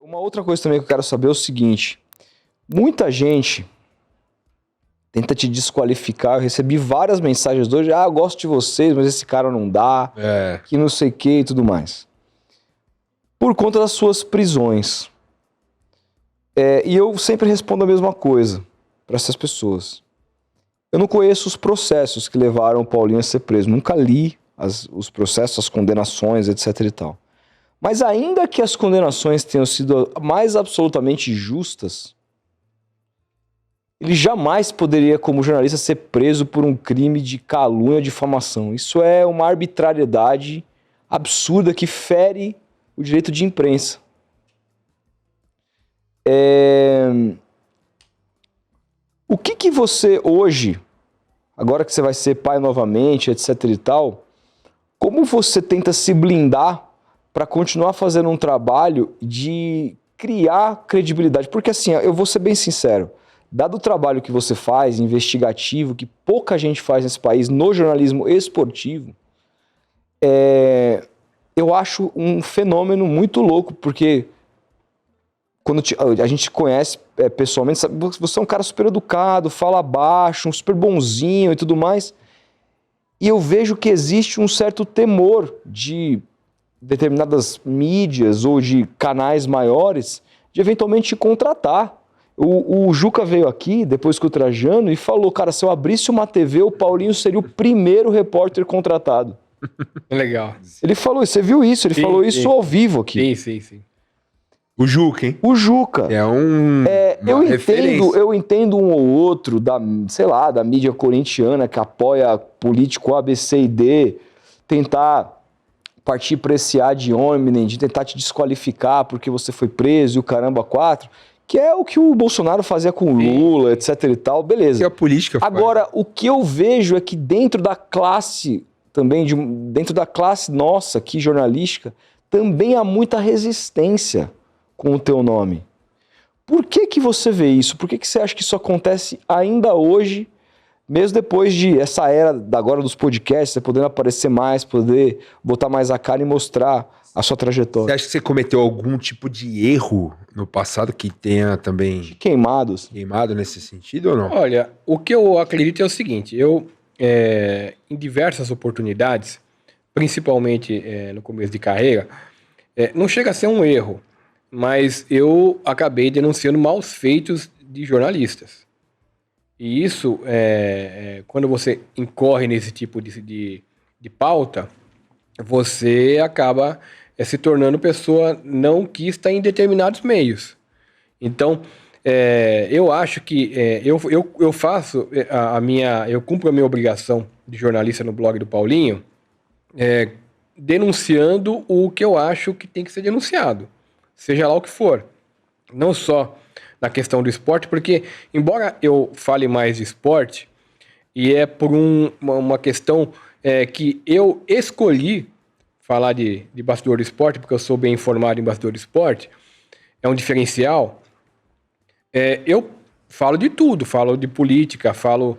Uma outra coisa também que eu quero saber é o seguinte. Muita gente tenta te desqualificar. Eu recebi várias mensagens hoje. Eu gosto de vocês, mas esse cara não dá. Que não sei o que e tudo mais. Por conta das suas prisões. E eu sempre respondo a mesma coisa para essas pessoas. Eu não conheço os processos que levaram o Paulinho a ser preso. Nunca li os processos, as condenações, etc e tal. Mas ainda que as condenações tenham sido mais absolutamente justas, ele jamais poderia, como jornalista, ser preso por um crime de calúnia ou difamação. Isso é uma arbitrariedade absurda que fere o direito de imprensa. O que você hoje, agora que você vai ser pai novamente, etc e tal, como você tenta se blindar para continuar fazendo um trabalho de criar credibilidade? Porque assim, eu vou ser bem sincero, dado o trabalho que você faz, investigativo, que pouca gente faz nesse país, no jornalismo esportivo, eu acho um fenômeno muito louco, porque quando a gente conhece pessoalmente, sabe, você é um cara super educado, fala baixo, um super bonzinho e tudo mais, e eu vejo que existe um certo temor de determinadas mídias ou de canais maiores de eventualmente te contratar. O Juca veio aqui, depois que o Trajano, e falou, cara, se eu abrisse uma TV, o Paulinho seria o primeiro repórter contratado. Legal. Ele falou, você viu isso? Ele falou isso ao vivo aqui. Sim. O Juca, hein? O Juca. Eu entendo um ou outro da mídia corintiana que apoia político A, B, C e D, tentar partir para esse ad hominem, de tentar te desqualificar porque você foi preso e o caramba 4, que é o que o Bolsonaro fazia com o Lula, etc e tal, beleza. Que a política faz. Agora, o que eu vejo é que dentro da classe, também, dentro da classe nossa aqui, jornalística, também há muita resistência com o teu nome. Por que você vê isso? Por que você acha que isso acontece ainda hoje, mesmo depois de essa era agora dos podcasts, você podendo aparecer mais, poder botar mais a cara e mostrar a sua trajetória? Você acha que você cometeu algum tipo de erro no passado que tenha também... Queimado nesse sentido ou não? Olha, o que eu acredito é o seguinte, em diversas oportunidades, principalmente no começo de carreira, não chega a ser um erro, mas eu acabei denunciando maus feitos de jornalistas. E isso, quando você incorre nesse tipo de pauta, você acaba se tornando pessoa não quista em determinados meios. Então, eu acho que eu faço eu cumpro a minha obrigação de jornalista no blog do Paulinho, denunciando o que eu acho que tem que ser denunciado, seja lá o que for. Não só na questão do esporte, porque, embora eu fale mais de esporte, e é por uma questão que eu escolhi falar de bastidor do esporte, porque eu sou bem informado em bastidor do esporte, é um diferencial. Eu falo de tudo, falo de política, falo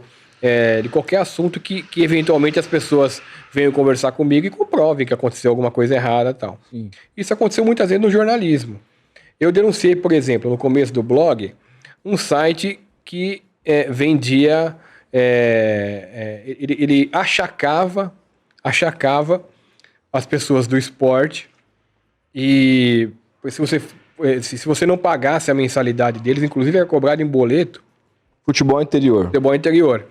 de qualquer assunto que eventualmente as pessoas venham conversar comigo e comprovem que aconteceu alguma coisa errada e tal. Sim. Isso aconteceu muitas vezes no jornalismo. Eu denunciei, por exemplo, no começo do blog, um site que vendia... ele achacava as pessoas do esporte e se você não pagasse a mensalidade deles, inclusive era cobrado em boleto. Futebol interior.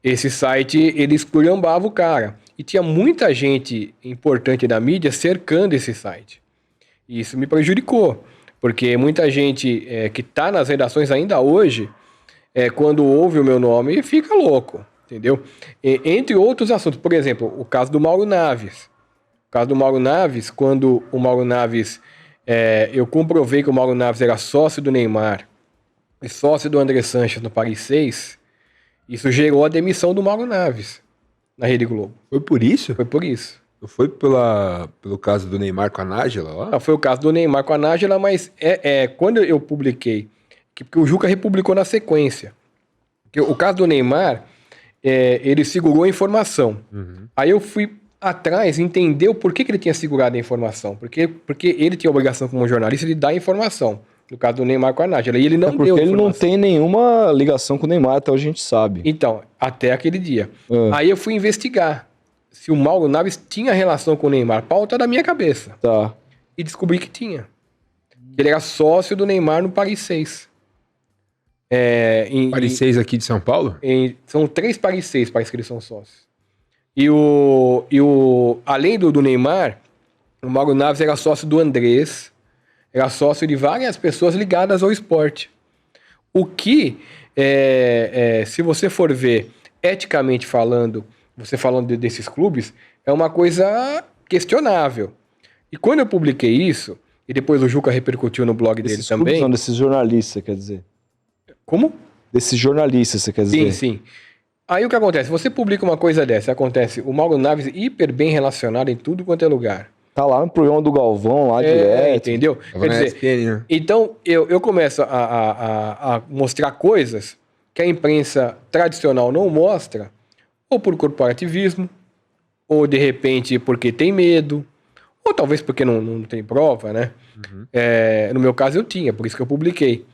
Esse site, ele esculhambava o cara. E tinha muita gente importante da mídia cercando esse site. E isso me prejudicou. Porque muita gente que está nas redações ainda hoje, quando ouve o meu nome, fica louco, entendeu? Entre outros assuntos, por exemplo, o caso do Mauro Naves. O caso do Mauro Naves, quando o Mauro Naves... eu comprovei que o Mauro Naves era sócio do Neymar e sócio do André Sanches no Paris 6, isso gerou a demissão do Mauro Naves na Rede Globo. Foi por isso? Foi por isso. Não foi pelo caso do Neymar com a Nájila lá? Não, foi o caso do Neymar com a Nájila, mas quando eu publiquei, porque o Juca republicou na sequência, que o caso do Neymar, ele segurou a informação. Uhum. Aí eu fui atrás entendeu por que ele tinha segurado a informação. Porque ele tinha a obrigação como jornalista de dar a informação. No caso do Neymar com a Nájila. E ele não porque deu ele não tem nenhuma ligação com o Neymar, até hoje a gente sabe. Então, até aquele dia. Aí eu fui investigar se o Mauro Naves tinha relação com o Neymar. Pauta da minha cabeça. Tá. E descobri que tinha. Ele era sócio do Neymar no Paris 6. Paris 6 aqui de São Paulo? São 3 Paris 6, parece que eles são sócios. Além do Neymar, o Mauro Naves era sócio do Andrés, era sócio de várias pessoas ligadas ao esporte. O que, se você for ver, eticamente falando, você falando desses clubes, é uma coisa questionável. E quando eu publiquei isso, e depois o Juca repercutiu no blog dele também... Não, desses jornalistas, quer dizer. Como? Desses jornalistas, você quer dizer? Sim. Aí o que acontece? Você publica uma coisa dessa, acontece o Mauro Naves hiper bem relacionado em tudo quanto é lugar. Tá lá no programa do Galvão, lá direto. Entendeu? Quer dizer, ESPN, né? então eu começo a mostrar coisas que a imprensa tradicional não mostra, ou por corporativismo, ou de repente porque tem medo, ou talvez porque não tem prova, né? Uhum. No meu caso eu tinha, por isso que eu publiquei.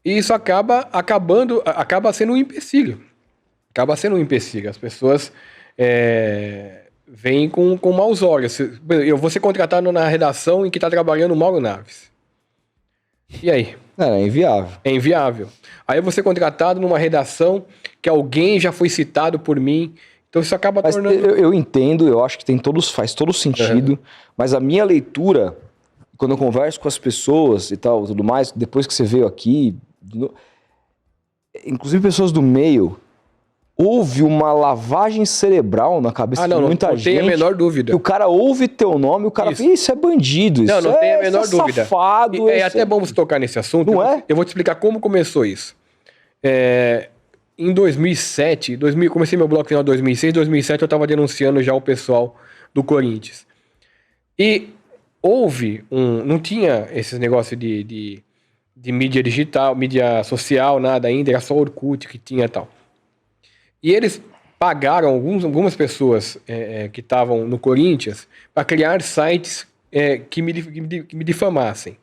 E isso acaba sendo um empecilho. Acaba sendo um empecilho. As pessoas vêm com maus olhos. Eu vou ser contratado na redação em que está trabalhando o Mauro Naves. E aí? É inviável. É inviável. Aí eu vou ser contratado numa redação que alguém já foi citado por mim. Então isso acaba tornando... Eu entendo, eu acho que faz todo sentido, mas a minha leitura, quando eu converso com as pessoas e tal, tudo mais, depois que você veio aqui, inclusive pessoas do meio, houve uma lavagem cerebral na cabeça de muita gente. Não tem a menor dúvida. Que o cara ouve teu nome e o cara fala, isso é bandido, não tem a menor dúvida. Safado. É até bom você tocar nesse assunto. Não é? Eu vou te explicar como começou isso. Em 2007, comecei meu blog no final de 2006, 2007 eu estava denunciando já o pessoal do Corinthians. E houve não tinha esses negócios de mídia digital, mídia social, nada ainda, era só Orkut que tinha e tal. E eles pagaram algumas pessoas que estavam no Corinthians para criar sites que me difamassem.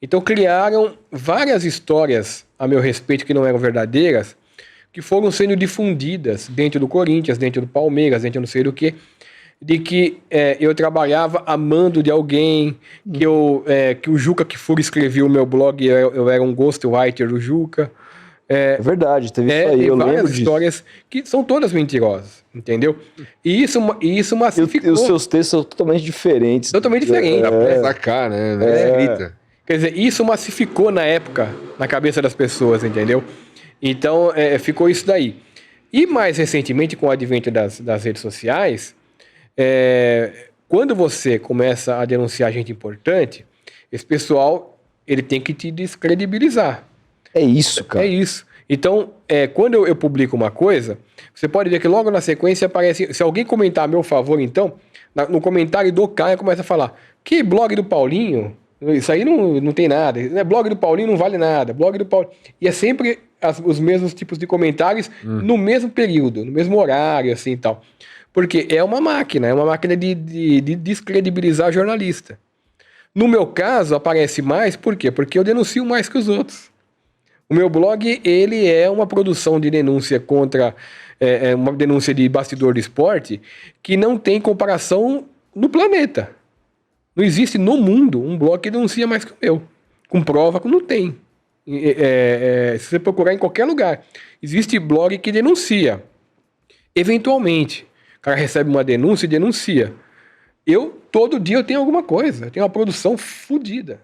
Então criaram várias histórias a meu respeito que não eram verdadeiras, que foram sendo difundidas dentro do Corinthians, dentro do Palmeiras, dentro não sei do que, de que eu trabalhava amando de alguém, que o Juca Kfouri escrevia o meu blog e eu era um ghostwriter do Juca. É verdade, teve isso aí, eu lembro disso. Várias histórias que são todas mentirosas, entendeu? E isso massificou. E os seus textos são totalmente diferentes. Totalmente diferentes. Dá pra sacar, né? Escrita. Quer dizer, isso massificou na época, na cabeça das pessoas, entendeu? Então, ficou isso daí. E mais recentemente, com o advento das redes sociais, quando você começa a denunciar gente importante, esse pessoal, ele tem que te descredibilizar. É isso, cara. É isso. Então, quando eu publico uma coisa, você pode ver que logo na sequência aparece... Se alguém comentar a meu favor, então, no comentário do cara começa a falar, que blog do Paulinho... Isso aí não tem nada. Blog do Paulinho não vale nada. Blog do Paulinho... E é sempre os mesmos tipos de comentários no mesmo período, no mesmo horário, assim e tal. Porque é uma máquina de descredibilizar jornalista. No meu caso, aparece mais, por quê? Porque eu denuncio mais que os outros. O meu blog, ele é uma produção de denúncia contra... uma denúncia de bastidor do esporte que não tem comparação no planeta. Não existe no mundo um blog que denuncia mais que o meu. Com prova que não tem. Se você procurar em qualquer lugar. Existe blog que denuncia. Eventualmente. O cara recebe uma denúncia e denuncia. Todo dia eu tenho alguma coisa. Eu tenho uma produção fodida.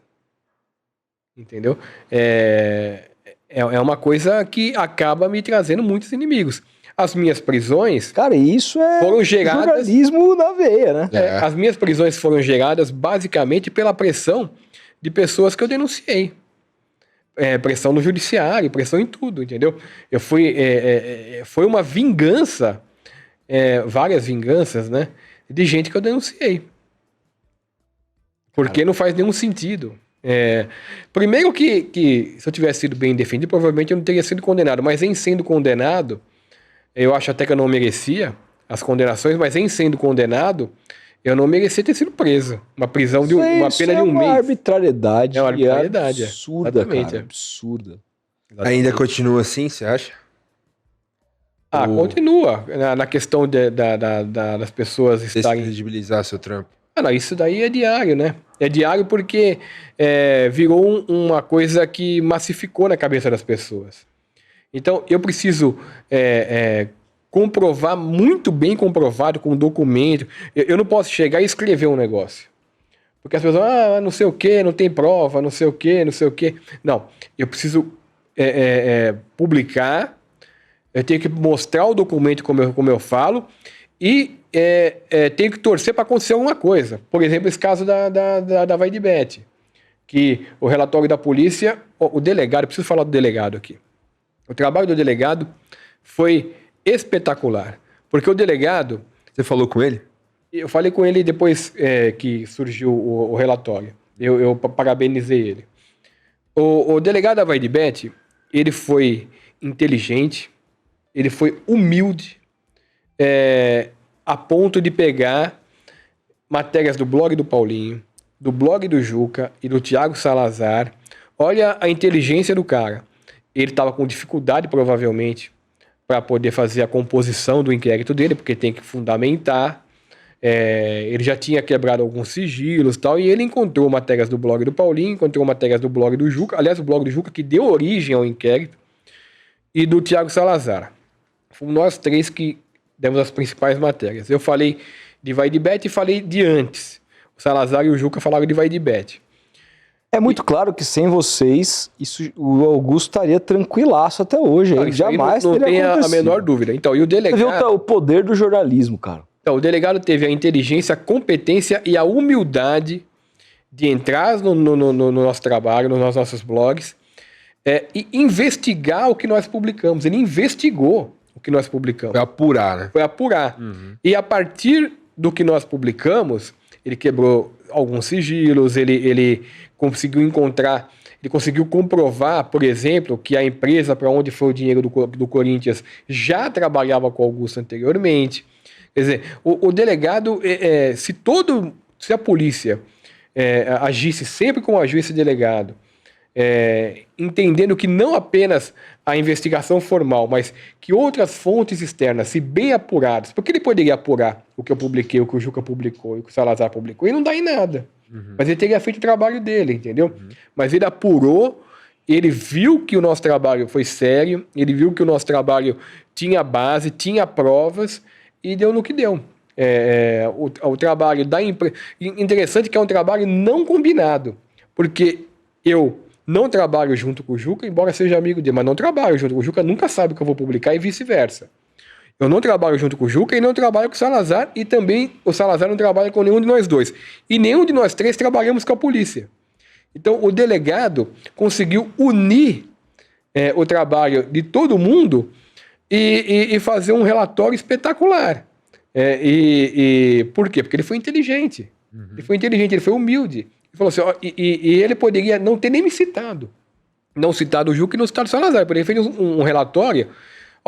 Entendeu? É uma coisa que acaba me trazendo muitos inimigos. As minhas prisões... Cara, isso foram geradas, jornalismo na veia, né? As minhas prisões foram geradas basicamente pela pressão de pessoas que eu denunciei. Pressão no judiciário, pressão em tudo, entendeu? Foi uma vingança, várias vinganças, né? De gente que eu denunciei. Porque não faz nenhum sentido. Primeiro que se eu tivesse sido bem defendido, provavelmente eu não teria sido condenado. Mas em sendo condenado... Eu acho até que eu não merecia as condenações, mas em sendo condenado, eu não merecia ter sido preso. Uma prisão de uma pena de um mês. Arbitrariedade. É uma arbitrariedade. Absurda, Exatamente, cara. é. Absurda. Exatamente. Ainda continua assim, você acha? Continua. Na questão das pessoas estarem... Descredibilizar seu trampo. Não, isso daí é diário, né? É diário porque virou uma coisa que massificou na cabeça das pessoas. Então, eu preciso comprovar, muito bem comprovado, com documento. Eu não posso chegar e escrever um negócio. Porque as pessoas, não sei o quê, não tem prova, não sei o quê, não sei o quê. Não, eu preciso publicar, eu tenho que mostrar o documento como eu falo, e tenho que torcer para acontecer alguma coisa. Por exemplo, esse caso da Vai de Bet, que o relatório da polícia, o delegado, eu preciso falar do delegado aqui. O trabalho do delegado foi espetacular, porque o delegado... Você falou com ele? Eu falei com ele depois que surgiu o relatório. Eu parabenizei ele. O delegado da Vai de Bet, ele foi inteligente, ele foi humilde, a ponto de pegar matérias do blog do Paulinho, do blog do Juca e do Thiago Salazar. Olha a inteligência do cara. Ele estava com dificuldade, provavelmente, para poder fazer a composição do inquérito dele, porque tem que fundamentar. Ele já tinha quebrado alguns sigilos e tal, e ele encontrou matérias do blog do Paulinho, encontrou matérias do blog do Juca, aliás, o blog do Juca que deu origem ao inquérito, e do Thiago Salazar. Fomos nós três que demos as principais matérias. Eu falei de Vai de Bet e falei de antes. O Salazar e o Juca falaram de Vai de Bet. É muito claro que sem vocês, o Augusto estaria tranquilaço até hoje. Ele jamais não teria tem acontecido. a menor dúvida. Então, e o delegado... Você viu o poder do jornalismo, cara. Então, o delegado teve a inteligência, a competência e a humildade de entrar no nosso trabalho, nos nossos blogs, e investigar o que nós publicamos. Ele investigou o que nós publicamos. Foi apurar, né? Foi apurar. Uhum. E a partir do que nós publicamos, ele quebrou alguns sigilos, ele conseguiu encontrar, ele conseguiu comprovar, por exemplo, que a empresa para onde foi o dinheiro do Corinthians já trabalhava com o Augusto anteriormente. Quer dizer, o delegado, se a polícia agisse sempre como agiu esse delegado, entendendo que não apenas a investigação formal, mas que outras fontes externas, se bem apuradas, porque ele poderia apurar o que eu publiquei, o que o Juca publicou, o que o Salazar publicou, e não dá em nada. Uhum. Mas ele teria feito o trabalho dele, entendeu? Uhum. Mas ele apurou, ele viu que o nosso trabalho foi sério, ele viu que o nosso trabalho tinha base, tinha provas, e deu no que deu. O trabalho da empresa... Interessante que é um trabalho não combinado, porque eu não trabalho junto com o Juca, embora seja amigo dele, mas não trabalho junto com o Juca, nunca sabe o que eu vou publicar e vice-versa. Eu não trabalho junto com o Juca e não trabalho com o Salazar, e também o Salazar não trabalha com nenhum de nós dois. E nenhum de nós três trabalhamos com a polícia. Então, o delegado conseguiu unir o trabalho de todo mundo e fazer um relatório espetacular. Por quê? Porque ele foi inteligente. Uhum. Ele foi inteligente, ele foi humilde. Ele falou assim, e ele poderia não ter nem me citado. Não citado o Juca e não citado o Salazar. Ele poderia ter feito um relatório.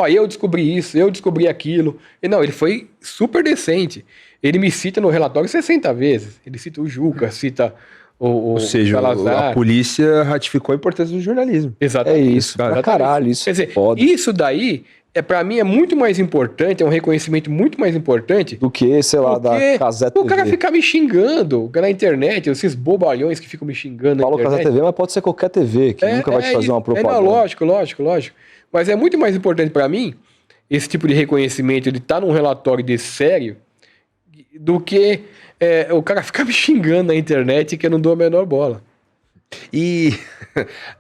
Eu descobri isso, eu descobri aquilo. Ele foi super decente. Ele me cita no relatório 60 vezes. Ele cita o Juca, cita Ou seja, Salazar. A polícia ratificou a importância do jornalismo. Exatamente. É isso, cara. Caralho, isso. Quer dizer, foda. Isso daí, pra mim, é muito mais importante, é um reconhecimento muito mais importante do que, sei lá, da Casé TV. O cara ficar me xingando na internet, esses bobalhões que ficam me xingando na internet. Fala Casé TV, mas pode ser qualquer TV, que nunca vai te fazer uma propaganda. Lógico. Mas é muito mais importante pra mim, esse tipo de reconhecimento, de estar num relatório desse sério, do que o cara ficar me xingando na internet que eu não dou a menor bola. E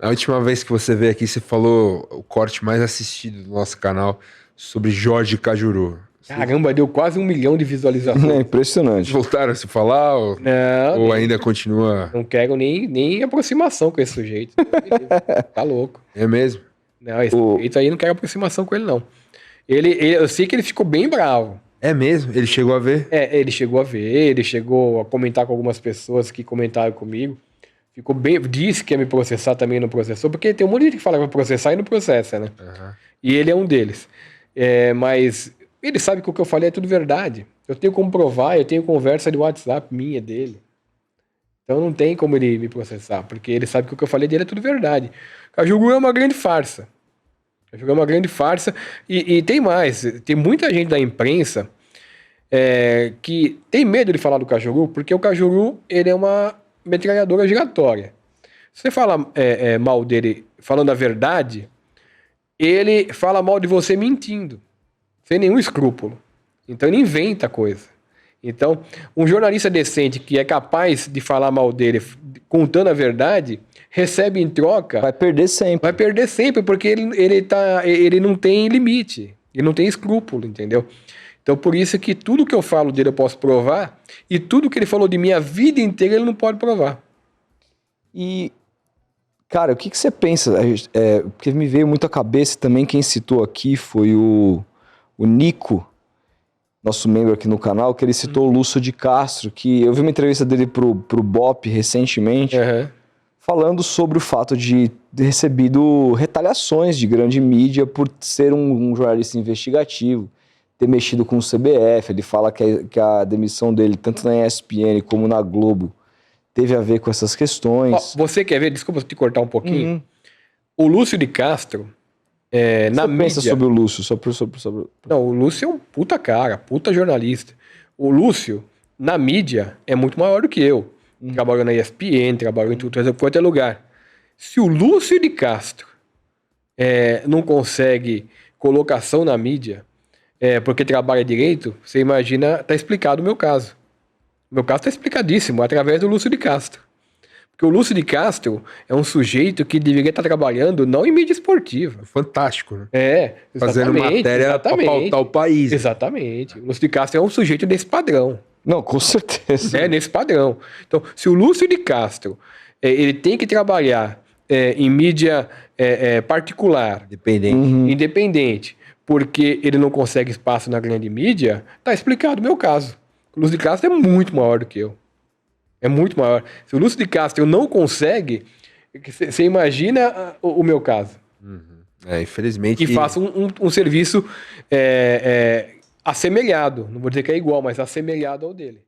a última vez que você veio aqui, você falou o corte mais assistido do nosso canal sobre Jorge Cajuru. Caramba, deu quase 1 milhão de visualizações. É impressionante. Voltaram a se falar? Ou ainda continua? Não quero nem aproximação com esse sujeito. Tá louco. É mesmo? Não, esse sujeito aí não quero aproximação com ele, não. Eu sei que ele ficou bem bravo. É mesmo? Ele chegou a ver? Ele chegou a ver, ele chegou a comentar com algumas pessoas que comentaram comigo. Ficou bem, disse que ia me processar, também não processou, porque tem um monte de gente que fala que vai processar e não processa, né? Uhum. E ele é um deles. Mas ele sabe que o que eu falei é tudo verdade. Eu tenho como provar, eu tenho conversa de WhatsApp minha, dele. Então não tem como ele me processar, porque ele sabe que o que eu falei dele é tudo verdade. Cajuru é uma grande farsa. Cajuru é uma grande farsa. E tem mais, tem muita gente da imprensa que tem medo de falar do Cajuru, porque o Cajuru ele é uma metralhadora giratória. Se você fala mal dele falando a verdade, ele fala mal de você mentindo, sem nenhum escrúpulo. Então ele inventa coisa. Então, um jornalista decente que é capaz de falar mal dele contando a verdade, recebe em troca... Vai perder sempre. Vai perder sempre, porque ele não tem limite, ele não tem escrúpulo, entendeu? Então, por isso que tudo que eu falo dele eu posso provar, e tudo que ele falou de mim a vida inteira ele não pode provar. E, cara, o que você pensa? Porque me veio muito à cabeça também, quem citou aqui foi o Nico, nosso membro aqui no canal, que ele citou o Lúcio de Castro, que eu vi uma entrevista dele pro Bop recentemente, falando sobre o fato de ter recebido retaliações de grande mídia por ser um jornalista investigativo, ter mexido com o CBF. Ele fala que a demissão dele, tanto na ESPN como na Globo, teve a ver com essas questões. Você quer ver? Desculpa te cortar um pouquinho. O Lúcio de Castro, na mídia... pensa sobre o Lúcio? Não, o Lúcio é um puta cara, puta jornalista. O Lúcio, na mídia, é muito maior do que eu. Trabalhou na ESPN, trabalhou em tudo quanto é lugar. Se o Lúcio de Castro não consegue colocação na mídia, porque trabalha direito, você imagina, tá explicado o meu caso. O meu caso tá explicadíssimo, através do Lúcio de Castro. Porque o Lúcio de Castro é um sujeito que deveria estar trabalhando não em mídia esportiva. Fantástico, né? Exatamente. Fazendo matéria para pautar o país. Exatamente. O Lúcio de Castro é um sujeito desse padrão. Não, com certeza. Nesse padrão. Então, se o Lúcio de Castro ele tem que trabalhar em mídia particular, independente, porque ele não consegue espaço na grande mídia, tá explicado o meu caso. O Lúcio de Castro é muito maior do que eu. É muito maior. Se o Lúcio de Castro não consegue, você imagina o meu caso. Infelizmente... E faça um serviço assemelhado. Não vou dizer que é igual, mas assemelhado ao dele.